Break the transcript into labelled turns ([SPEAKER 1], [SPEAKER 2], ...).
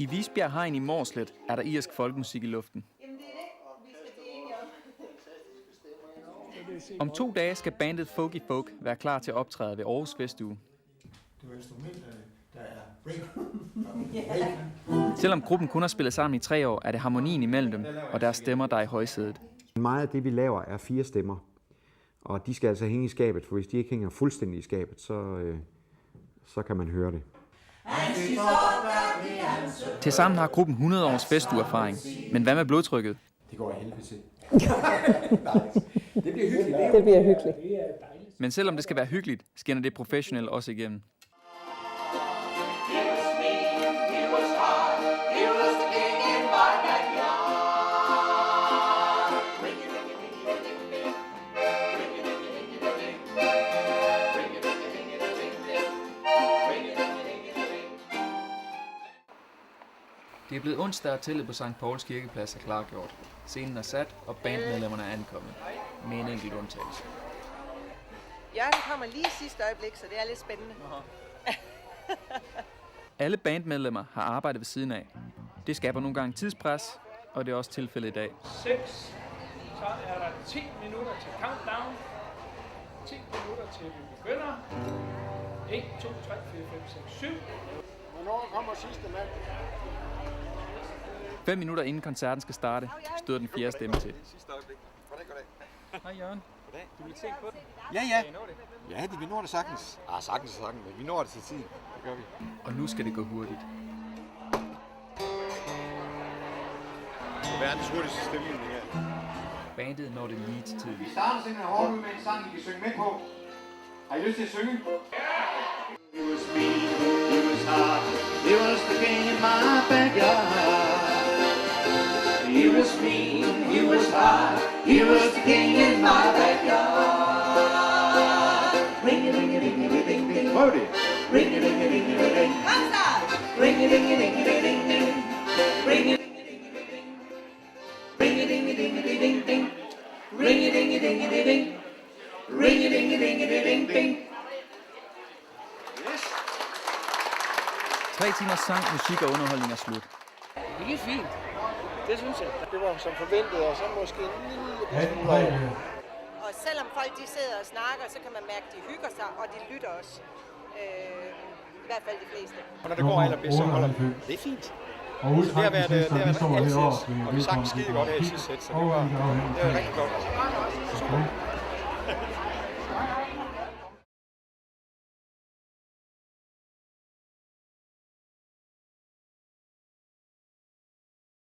[SPEAKER 1] I Visbjerg Hegn i Mårslet er der irsk folkemusik i luften. Om 2 dage skal bandet Folky Folk være klar til at optræde ved Aarhus Festuge. Selvom gruppen kun har spillet sammen i 3 år, er det harmonien imellem dem og deres stemmer, der er i højsædet.
[SPEAKER 2] Meget af det, vi laver, er 4 stemmer. Og de skal altså hænge i skabet, for hvis de ikke hænger fuldstændig i skabet, så kan man høre det.
[SPEAKER 1] Tilsammen har gruppen 100 års festugeerfaring. Men hvad med blodtrykket?
[SPEAKER 2] Det går af helvede til.
[SPEAKER 3] Det bliver hyggeligt.
[SPEAKER 1] Men selvom det skal være hyggeligt, skinner det professionelt også igennem. Det er blevet onsdag, og teltet på St. Pauls kirkeplads er klargjort. Scenen er sat, og bandmedlemmerne er ankommet. Med en enkelt undtagelse.
[SPEAKER 4] Jørgen kommer lige i sidste øjeblik, så det er lidt spændende.
[SPEAKER 1] Alle bandmedlemmer har arbejdet ved siden af. Det skaber nogle gange tidspres, og det er også tilfældet i dag.
[SPEAKER 5] 6, så er der 10 minutter til countdown. 10 minutter til vi begynder. 1, 2, 3, 4, 5, 6, 7.
[SPEAKER 6] Hvornår kommer sidste mand?
[SPEAKER 1] 5 minutter inden koncerten skal starte, støder den 4. stemme til. Hej Jørgen.
[SPEAKER 6] Goddag.
[SPEAKER 1] Du vil se på den?
[SPEAKER 6] Ja. Ja, vi når det sagtens. Sagtens, men vi når det til tiden. Det gør vi.
[SPEAKER 1] Og nu skal det gå hurtigt.
[SPEAKER 6] Verdens hurtigste stemning her.
[SPEAKER 1] Bandet når det lige til tiden.
[SPEAKER 6] Vi starter simpelthen hårdt ud med en sang, I kan synge med på. Har I lyst til at synge? He was mean, he was hard, he was the king in my backyard. He was mean, he was hard, he was the king in my backyard. Ring-a-ding-a-ding-a-ding-ding. Prøv det. Ring-a-ding-a-ding-a-ding. Ring-a-ding-a-ding-a-ding-ding. Ring-a-ding-a-ding-a-ding. Ring-a-ding-a-ding-a-ding-ding. Ring-a-ding-a-ding-a-ding. Ring-a-ding-a-ding-a-ding-ding.
[SPEAKER 1] 3 timers sang, musik og underholdning er slut.
[SPEAKER 5] Det er fint. Det synes jeg. Det var som forventet, og så måske en lille smule.
[SPEAKER 4] Og selvom folk de sidder og snakker, så kan man mærke, at de hygger sig, og de lytter også. I hvert fald de fleste.
[SPEAKER 6] Og når det går allerbedst, så holder vi. Det er fint. Så det har været rigtig altid, og vi sang skide godt her i sidste sæt, så det var rigtig godt. Super.